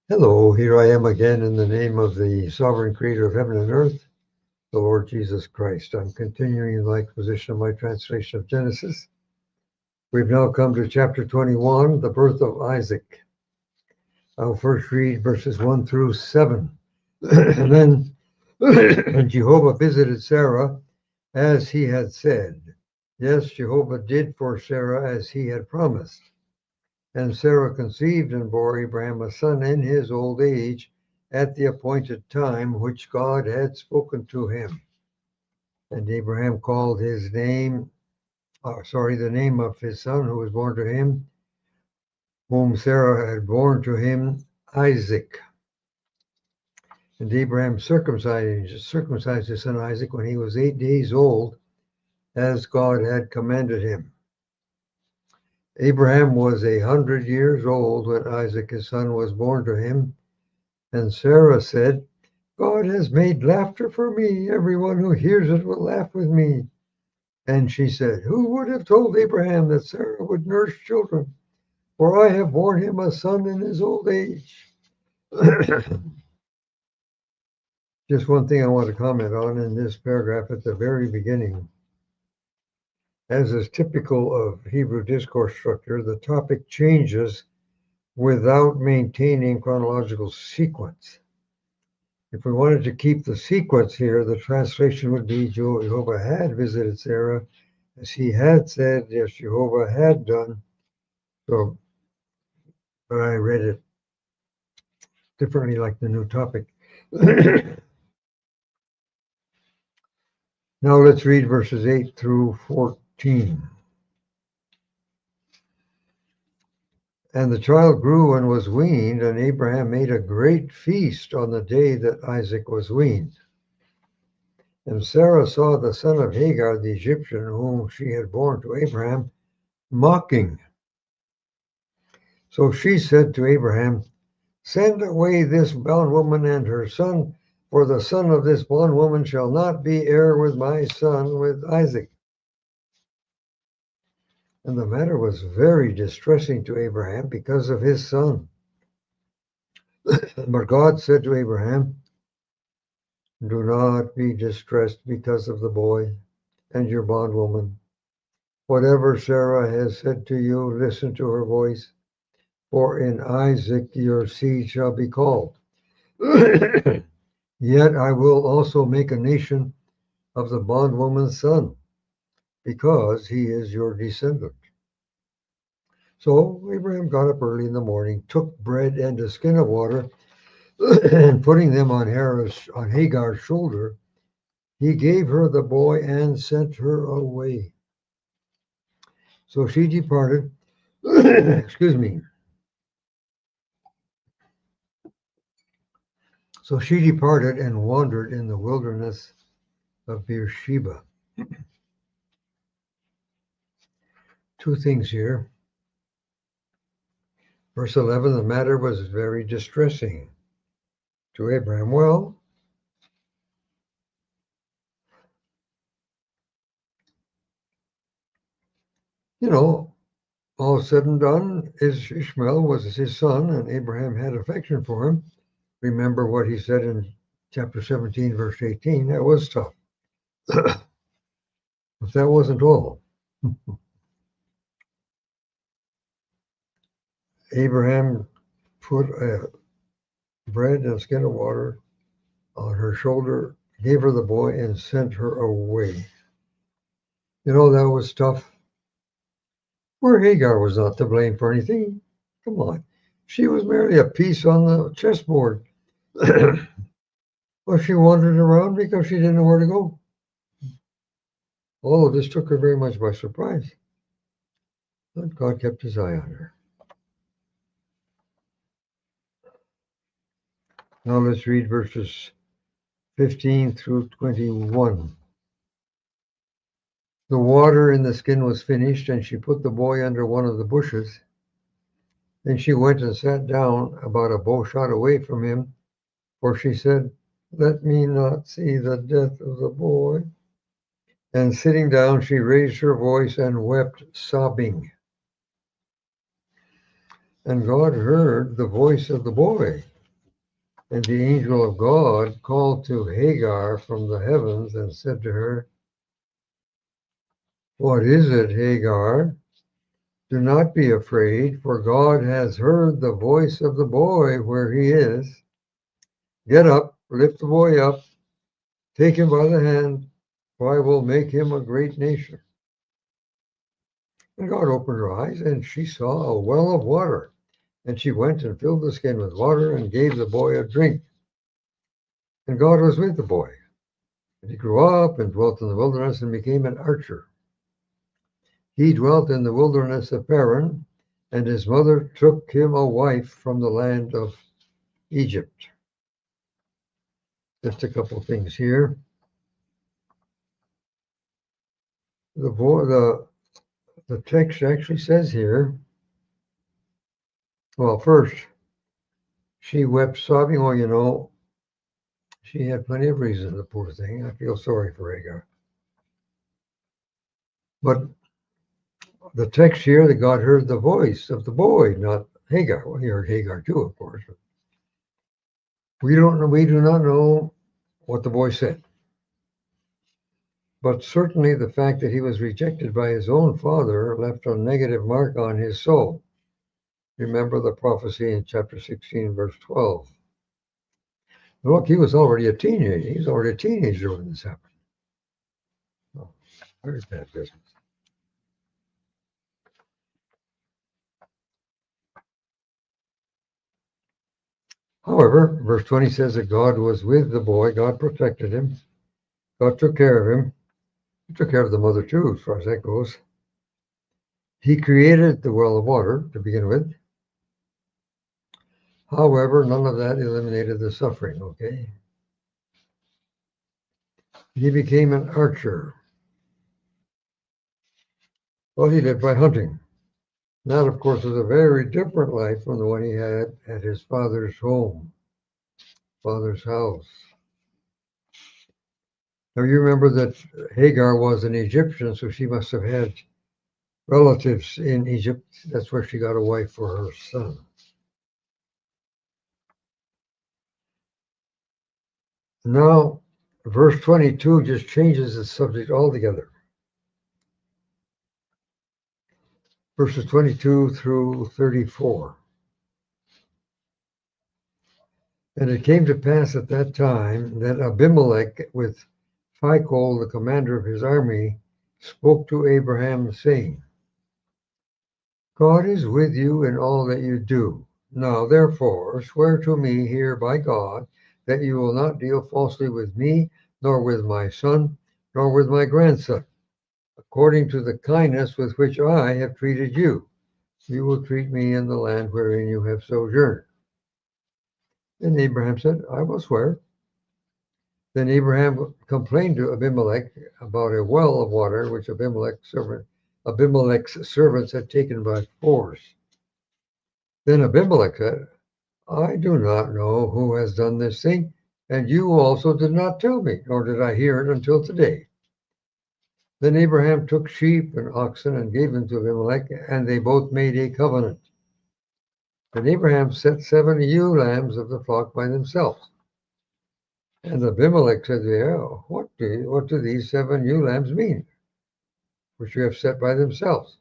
Hello, here I am again in the name of the sovereign creator of heaven and earth, the Lord Jesus Christ. I'm continuing in my exposition of my translation of Genesis. We've now come to chapter 21, the birth of Isaac. I'll first read verses 1 through 7. And then Jehovah visited Sarah as he had said. Yes, Jehovah did for Sarah as he had promised. And Sarah conceived and bore Abraham a son in his old age at the appointed time which God had spoken to him. And Abraham called his name, the name of his son who was born to him, whom Sarah had born to him, Isaac. And Abraham circumcised his son Isaac when he was 8 days old, as God had commanded him. Abraham was 100 years old when Isaac his son was born to him. And Sarah said, God has made laughter for me. Everyone who hears it will laugh with me. And she said, who would have told Abraham that Sarah would nurse children? For I have borne him a son in his old age. Just one thing I want to comment on in this paragraph at the very beginning. As is typical of Hebrew discourse structure, the topic changes without maintaining chronological sequence. If we wanted to keep the sequence here, the translation would be Jehovah had visited Sarah as he had said, yes, Jehovah had done. So, but I read it differently like the new topic. Now let's read verses 8 through 14. And the child grew and was weaned, and Abraham made a great feast on the day that Isaac was weaned. And Sarah saw the son of Hagar, the Egyptian, whom she had borne to Abraham, mocking. So she said to Abraham, send away this bondwoman and her son, for the son of this bondwoman shall not be heir with my son, with Isaac. And the matter was very distressing to Abraham because of his son. But God said to Abraham, do not be distressed because of the boy and your bondwoman. Whatever Sarah has said to you, listen to her voice, for in Isaac your seed shall be called. Yet I will also make a nation of the bondwoman's son, because he is your descendant. So Abraham got up early in the morning, took bread and a skin of water, and putting them on Hagar's shoulder, he gave her the boy and sent her away. So she departed, excuse me. So she departed and wandered in the wilderness of Beersheba. Two things here. Verse 11, the matter was very distressing to Abraham. Well, all said and done, Ishmael was his son, and Abraham had affection for him. Remember what he said in chapter 17, verse 18. That was tough. But that wasn't all. Abraham put bread and a skin of water on her shoulder, gave her the boy, and sent her away. That was tough. Where Hagar was not to blame for anything. Come on. She was merely a piece on the chessboard. Well, she wandered around because she didn't know where to go. All of this took her very much by surprise. But God kept his eye on her. Now let's read verses 15 through 21. The water in the skin was finished, and she put the boy under one of the bushes. Then she went and sat down about a bow shot away from him, for she said, let me not see the death of the boy. And sitting down, she raised her voice and wept, sobbing. And God heard the voice of the boy And the angel of God called to Hagar from the heavens and said to her, "What is it, Hagar? Do not be afraid, for God has heard the voice of the boy where he is. Get up, lift the boy up, take him by the hand, for I will make him a great nation." And God opened her eyes, and she saw a well of water. And she went and filled the skin with water and gave the boy a drink. And God was with the boy. And he grew up and dwelt in the wilderness and became an archer. He dwelt in the wilderness of Paran, and his mother took him a wife from the land of Egypt. Just a couple things here. The text actually says here, well, first, she wept sobbing. Well, you know, she had plenty of reason, the poor thing. I feel sorry for Hagar. But the text here that God heard the voice of the boy, not Hagar. Well, he heard Hagar too, of course. We do not know what the boy said. But certainly the fact that he was rejected by his own father left a negative mark on his soul. Remember the prophecy in chapter 16, verse 12. Look, he was already a teenager. He was already a teenager when this happened. Oh, very bad business. However, verse 20 says that God was with the boy. God protected him. God took care of him. He took care of the mother too, as far as that goes. He created the well of water to begin with. However, none of that eliminated the suffering, okay? He became an archer. Well, he lived by hunting. That, of course, was a very different life from the one he had at his father's home, father's house. Now, you remember that Hagar was an Egyptian, so she must have had relatives in Egypt. That's where she got a wife for her son. Now, verse 22 just changes the subject altogether. Verses 22 through 34. And it came to pass at that time that Abimelech, with Phicol, the commander of his army, spoke to Abraham, saying, "God is with you in all that you do. Now, therefore, swear to me here by God that you will not deal falsely with me, nor with my son, nor with my grandson. According to the kindness with which I have treated you, you will treat me in the land wherein you have sojourned." And Abraham said, "I will swear." Then Abraham complained to Abimelech about a well of water which Abimelech's servants had taken by force. Then Abimelech said, "I do not know who has done this thing, and you also did not tell me, nor did I hear it until today." Then Abraham took sheep and oxen and gave them to Abimelech, and they both made a covenant. And Abraham set 7 ewe lambs of the flock by themselves. And Abimelech said to him, what do these 7 ewe lambs mean, which you have set by themselves?"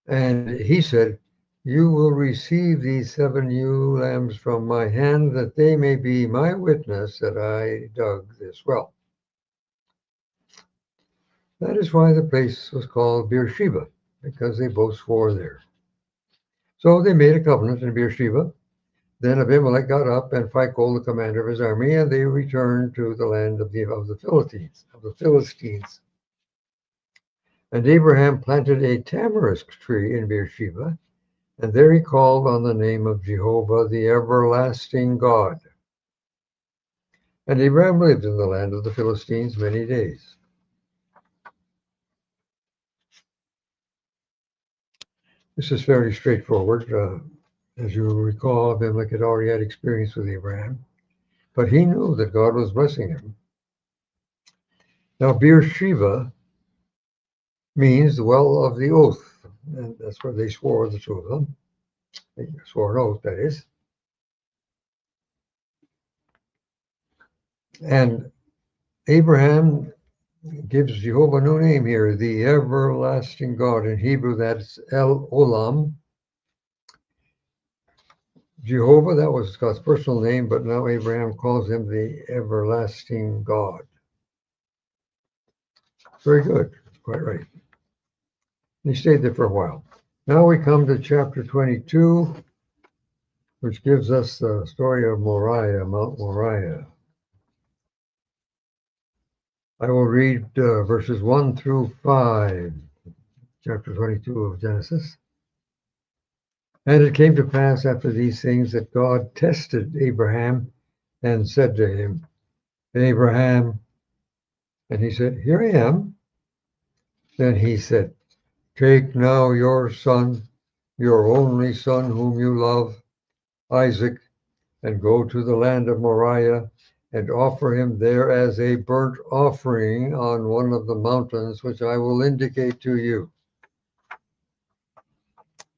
And he said, "You will receive these 7 ewe lambs from my hand, that they may be my witness that I dug this well." That is why the place was called Beersheba, because they both swore there. So they made a covenant in Beersheba. Then Abimelech got up, and Phicol, the commander of his army, and they returned to the land of the Philistines. And Abraham planted a tamarisk tree in Beersheba, and there he called on the name of Jehovah, the everlasting God. And Abraham lived in the land of the Philistines many days. This is fairly straightforward. As you recall, Abimelech had already had experience with Abraham, but he knew that God was blessing him. Now, Beersheba means the well of the oath, and that's where they swore, the two of them. They swore an oath, that is. And Abraham gives Jehovah a new name here, the everlasting God. In Hebrew, that's El Olam. Jehovah, that was God's personal name, but now Abraham calls him the everlasting God. Very good. Quite right. He stayed there for a while. Now we come to chapter 22, which gives us the story of Moriah, Mount Moriah. I will read verses 1 through 5, chapter 22 of Genesis. And it came to pass after these things that God tested Abraham and said to him, Abraham, and he said, Here I am. Then he said, Take now your son, your only son whom you love, Isaac, and go to the land of Moriah and offer him there as a burnt offering on one of the mountains which I will indicate to you.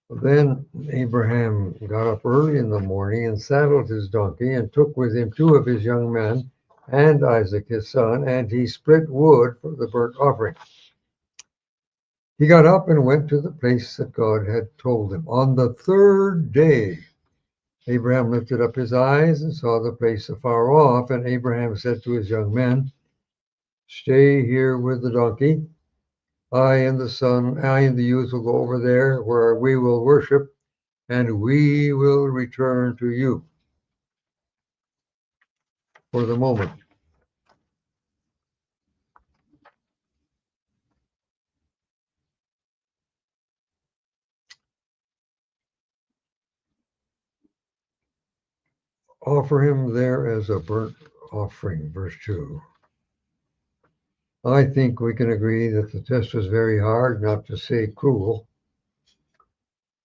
Then Abraham got up early in the morning and saddled his donkey and took with him 2 of his young men and Isaac his son, and he split wood for the burnt offering. He got up and went to the place that God had told him. On the 3rd day, Abraham lifted up his eyes and saw the place afar off, and Abraham said to his young men, Stay here with the donkey. I and the youth will go over there where we will worship, and we will return to you. For the moment, offer him there as a burnt offering, verse 2. I think we can agree that the test was very hard, not to say cruel.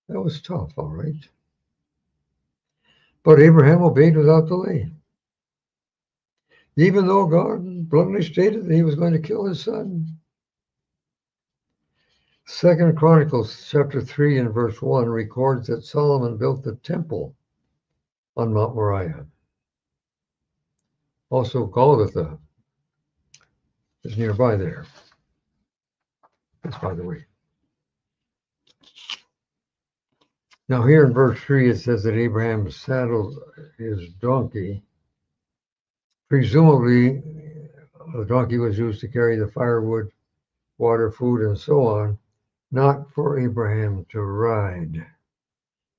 That was tough, all right. But Abraham obeyed without delay. Even though God bluntly stated that he was going to kill his son. 2 Chronicles chapter 3 and verse 1 records that Solomon built the temple on Mount Moriah. Also Golgotha is nearby there. That's by the way. Now here in verse 3 it says that Abraham saddled his donkey. Presumably the donkey was used to carry the firewood, water, food, and so on, not for Abraham to ride.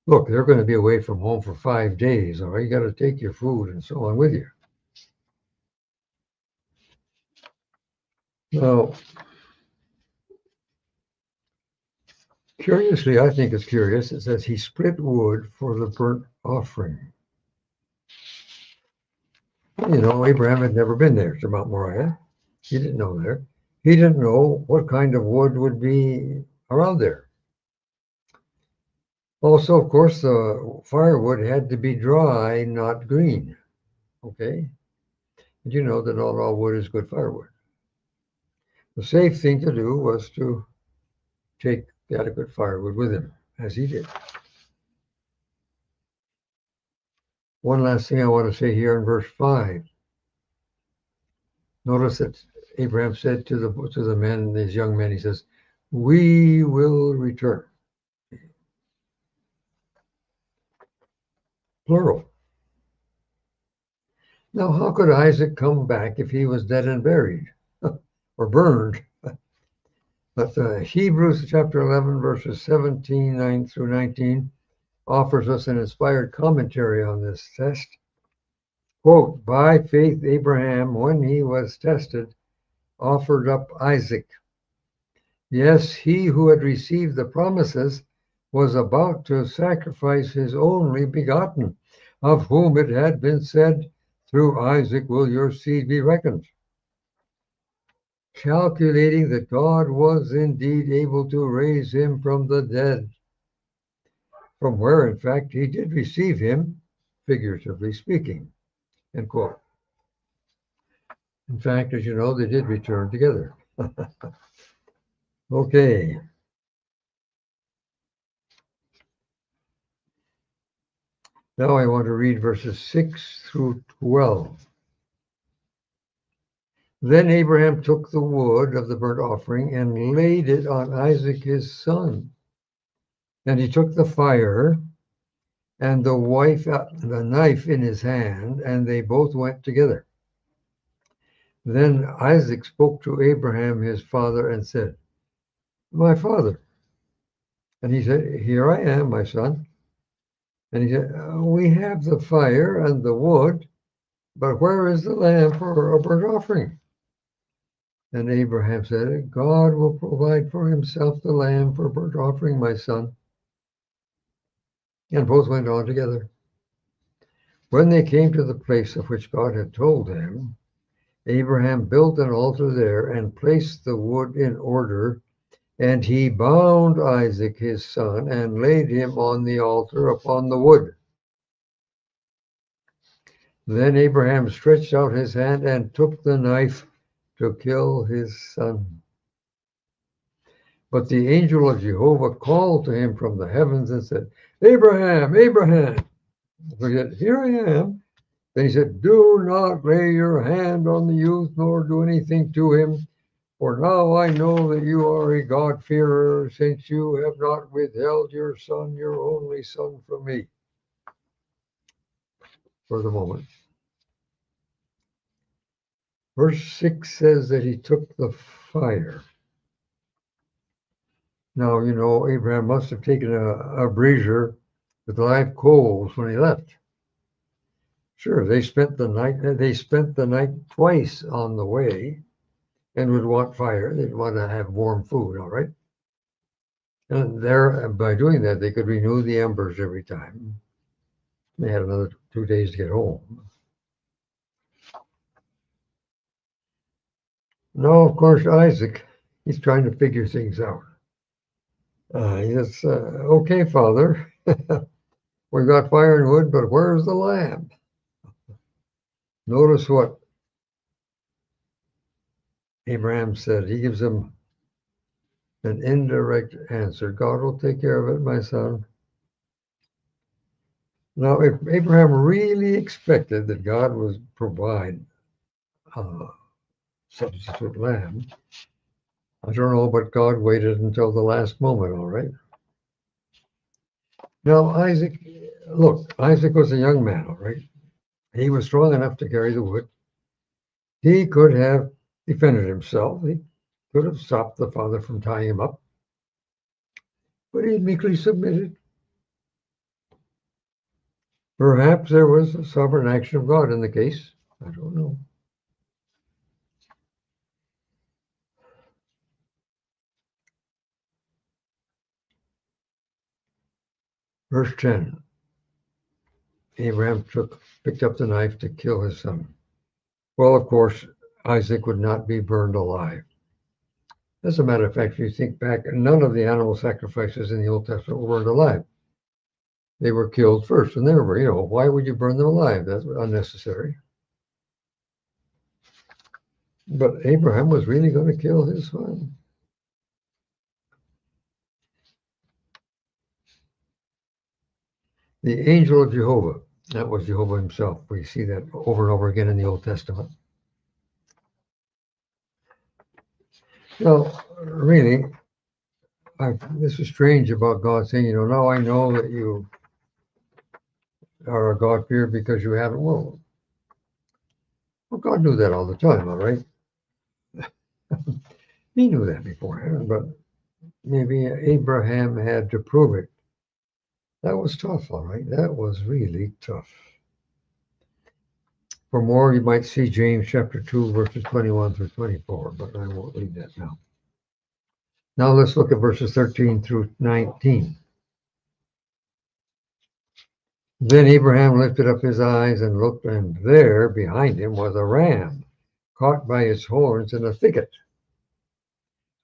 Look, they're going to be away from home for 5 days, all right? You got to take your food and so on with you. Now, curiously, I think it's curious, it says he split wood for the burnt offering. You know, Abraham had never been there to Mount Moriah. He didn't know there. He didn't know what kind of wood would be around there. Also, of course, the firewood had to be dry, not green. Okay? And you know that not all wood is good firewood. The safe thing to do was to take adequate firewood with him, as he did. One last thing I want to say here in verse 5. Notice that Abraham said to the men, these young men, he says, we will return. Plural. Now, how could Isaac come back if he was dead and buried or burned? But Hebrews chapter 11, verses 17, 9 through 19 offers us an inspired commentary on this test. Quote, by faith, Abraham, when he was tested, offered up Isaac. Yes, he who had received the promises was about to sacrifice his only begotten, of whom it had been said, through Isaac will your seed be reckoned. Calculating that God was indeed able to raise him from the dead, from where, in fact, he did receive him, figuratively speaking, end quote. In fact, as you know, they did return together. Okay. Now I want to read verses 6 through 12. Then Abraham took the wood of the burnt offering and laid it on Isaac his son. And he took the fire and the knife in his hand, and they both went together. Then Isaac spoke to Abraham his father and said, "My father." And he said, "Here I am, my son." And he said, "We have the fire and the wood, but where is the lamb for a burnt offering?" And Abraham said, "God will provide for himself the lamb for a burnt offering, my son." And both went on together. When they came to the place of which God had told him, Abraham built an altar there and placed the wood in order, and he bound Isaac his son and laid him on the altar upon the wood. Then Abraham stretched out his hand and took the knife to kill his son. But the angel of Jehovah called to him from the heavens and said, "Abraham, Abraham." So he said, "Here I am." Then he said, "Do not lay your hand on the youth, nor do anything to him. For now I know that you are a God-fearer, since you have not withheld your son, your only son, from me." For the moment. Verse 6 says that he took the fire. Now, Abraham must have taken a brazier with live coals when he left. Sure, they spent the night twice on the way and would want fire. They'd want to have warm food, all right? And by doing that, they could renew the embers every time. They had another 2 days to get home. Now, of course, Isaac, he's trying to figure things out. He says, "Okay, Father, we got fire and wood, but where's the lamb?" Notice what Abraham said. He gives him an indirect answer. "God will take care of it, my son." Now, if Abraham really expected that God would provide a substitute lamb, I don't know, but God waited until the last moment, all right? Now, Isaac was a young man, all right? He was strong enough to carry the wood. He could have defended himself. He could have stopped the father from tying him up. But he meekly submitted. Perhaps there was a sovereign action of God in the case. I don't know. Verse 10. Abraham picked up the knife to kill his son. Well, of course, Isaac would not be burned alive. As a matter of fact, if you think back, none of the animal sacrifices in the Old Testament were burned alive. They were killed first, and they were, why would you burn them alive? That's unnecessary. But Abraham was really going to kill his son. The angel of Jehovah, that was Jehovah himself. We see that over and over again in the Old Testament. Now, really, this is strange about God saying, "Now I know that you are a God-fearer because you haven't." Well, God knew that all the time, all right? He knew that beforehand, but maybe Abraham had to prove it. That was tough, all right? That was really tough. For more, you might see James chapter 2, verses 21 through 24, but I won't read that now. Now let's look at verses 13 through 19. Then Abraham lifted up his eyes and looked, and there behind him was a ram caught by its horns in a thicket.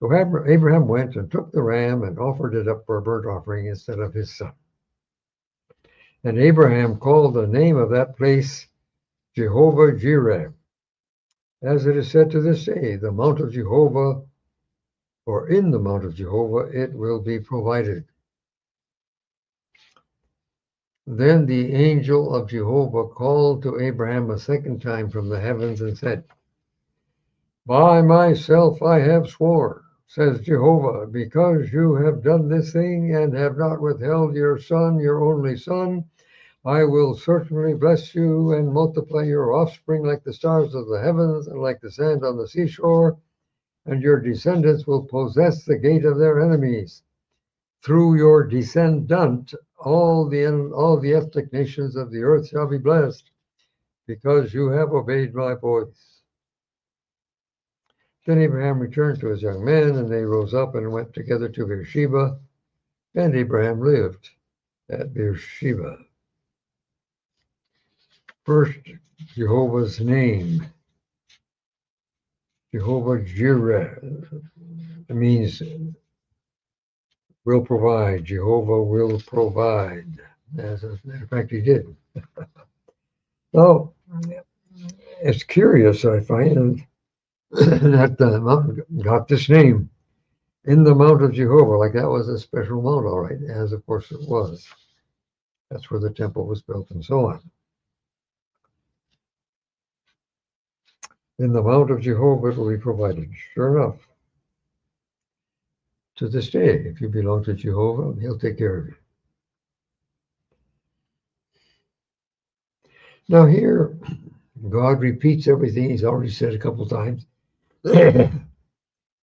So Abraham went and took the ram and offered it up for a burnt offering instead of his son. And Abraham called the name of that place Jehovah Jireh. As it is said to this day, the mount of Jehovah, or in the mount of Jehovah, it will be provided. Then the angel of Jehovah called to Abraham a second time from the heavens and said, By myself I have sworn, says Jehovah, because you have done this thing and have not withheld your son, your only son, I will certainly bless you and multiply your offspring like the stars of the heavens and like the sand on the seashore, and your descendants will possess the gate of their enemies. Through your descendant, all the ethnic nations of the earth shall be blessed, because you have obeyed my voice. Then Abraham returned to his young men, and they rose up and went together to Beersheba, and Abraham lived at Beersheba. First, Jehovah's name. Jehovah Jireh means will provide. Jehovah will provide. As a matter of fact, he did. Now, it's curious, I find, that the mountain got this name, in the Mount of Jehovah, like that was a special mount, all right, as of course it was. That's where the temple was built and so on. In the Mount of Jehovah it will be provided. Sure enough, to this day, if you belong to Jehovah, he'll take care of you. Now here, God repeats everything he's already said a couple times. And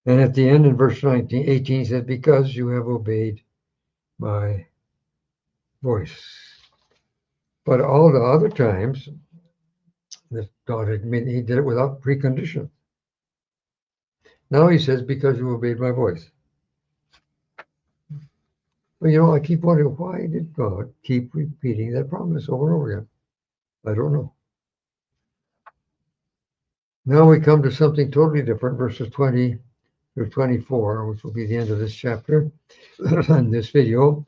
at the end in verse 18, he said, because you have obeyed my voice. But all the other times that God had made, he did it without precondition. Now he says, because you obeyed my voice. Well, I keep wondering, why did God keep repeating that promise over and over again? I don't know. Now we come to something totally different, verses 20 through 24, which will be the end of this chapter in this video.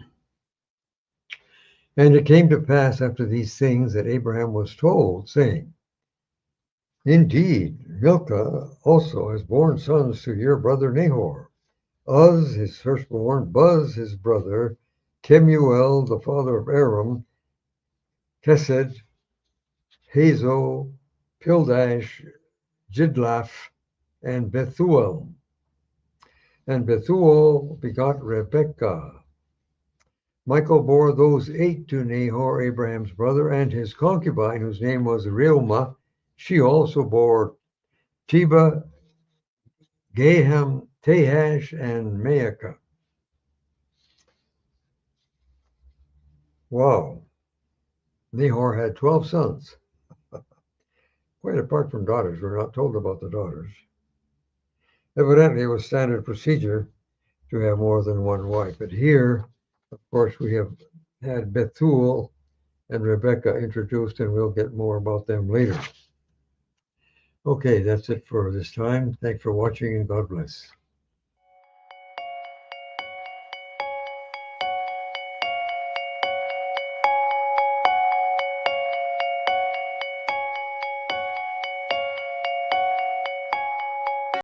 And it came to pass after these things that Abraham was told, saying, indeed, Milcah also has borne sons to your brother Nahor. Uz, his firstborn, Buz, his brother, Kemuel, the father of Aram, Kesed, Hazo, Pildash, Jidlaph, and Bethuel. And Bethuel begot Rebekah. Michael bore those 8 to Nahor, Abraham's brother, and his concubine, whose name was Reumah. She also bore Teba, Gaham, Tahash, and Maacah. Wow. Nahor had 12 sons. Quite apart from daughters. We're not told about the daughters. Evidently, it was standard procedure to have more than one wife. But here, of course, we have had Bethuel and Rebekah introduced, and we'll get more about them later. Okay, that's it for this time. Thanks for watching, and God bless.